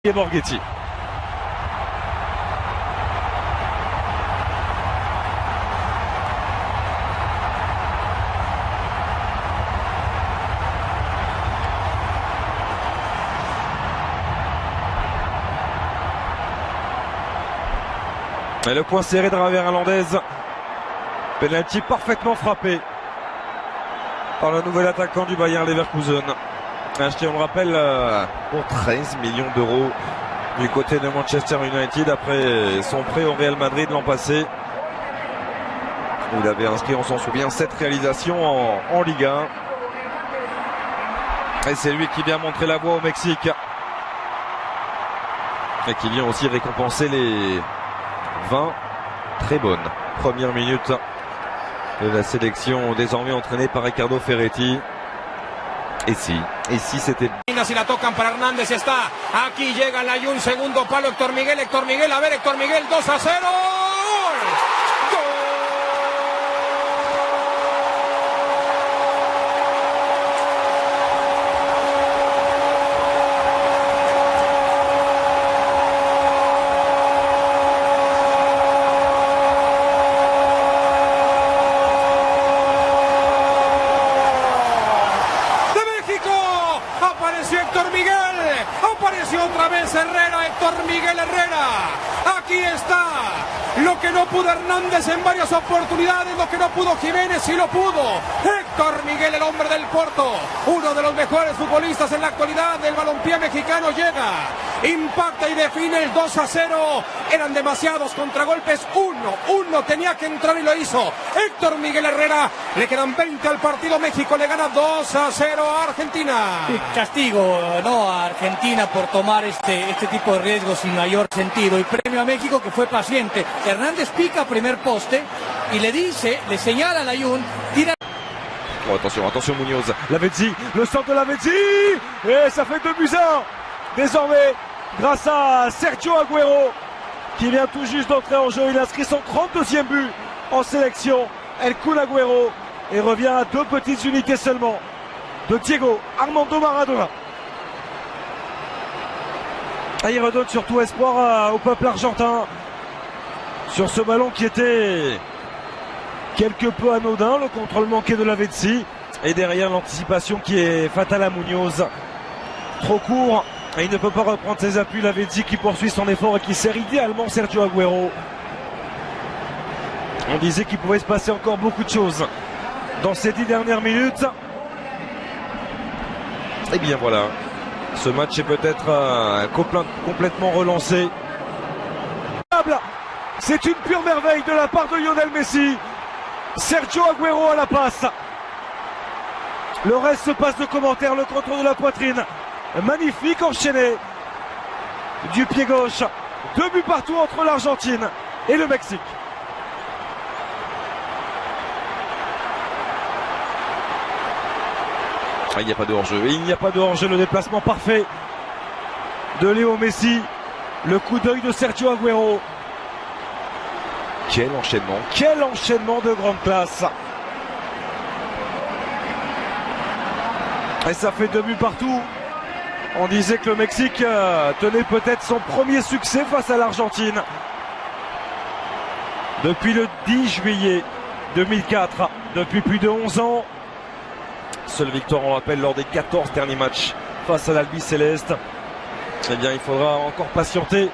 Et Borghetti. Et le point serré de Javier Hernandez. Penalty parfaitement frappé par le nouvel attaquant du Bayer Leverkusen. Acheté, on le rappelle, pour 13 millions d'euros du côté de Manchester United après son prêt au Real Madrid l'an passé. Il avait inscrit, on s'en souvient, 7 réalisations en Ligue 1. Et c'est lui qui vient montrer la voie au Mexique. Et qui vient aussi récompenser les 20 très bonnes premières minutes de la sélection désormais entraînée par Ricardo Ferretti. Et si c'était... Si la tocan para Hernández, está aquí, llega Layún, segundo palo, Héctor Miguel, a ver, Héctor Miguel, 2-0. Apareció Héctor Miguel, apareció otra vez Herrera, Héctor Miguel Herrera, aquí está, lo que no pudo Hernández en varias oportunidades, lo que no pudo Jiménez sí lo pudo, Héctor Miguel, el hombre del Porto, uno de los mejores futbolistas en la actualidad del balompié mexicano, llega, impacta y define el 2-0, eran demasiados contragolpes, uno tenía que entrar y lo hizo, Héctor Miguel Herrera, le quedan 20 al partido, México le gana 2-0 a Argentina. Castigo, ¿no?, a Argentina por tomar este tipo de riesgos sin mayor sentido, y premio a México que fue paciente. Hernández pica primer poste y le señala a Layún, tira. Oh, attention Munoz, Lavezzi, le centre de Lavezzi, et ça fait 2-1 désormais grâce à Sergio Agüero qui vient tout juste d'entrer en jeu. Il inscrit son 32e but en sélection. El Kun Agüero et revient à 2 petites unités seulement de Diego Armando Maradona. Et il redonne surtout espoir au peuple argentin sur ce ballon qui était quelque peu anodin, le contrôle manqué de Lavezzi et derrière l'anticipation qui est fatale à Munoz, trop court et il ne peut pas reprendre ses appuis. Lavezzi qui poursuit son effort et qui sert idéalement Sergio Agüero. On disait qu'il pouvait se passer encore beaucoup de choses dans ces 10 dernières minutes. Et bien voilà, ce match est peut-être complètement relancé. C'est une pure merveille de la part de Lionel Messi. Sergio Agüero à la passe. Le reste se passe de commentaires, le contrôle de la poitrine. Magnifique enchaîné du pied gauche. 2 buts partout entre l'Argentine et le Mexique. Il n'y a pas de hors-jeu. Il n'y a pas de hors-jeu. Le déplacement parfait de Léo Messi. Le coup d'œil de Sergio Agüero. Quel enchaînement de grande classe. Et ça fait 2 buts partout. On disait que le Mexique tenait peut-être son premier succès face à l'Argentine depuis le 10 juillet 2004, depuis plus de 11 ans. Seule victoire, on rappelle, lors des 14 derniers matchs face à l'Albi Céleste. Eh bien, il faudra encore patienter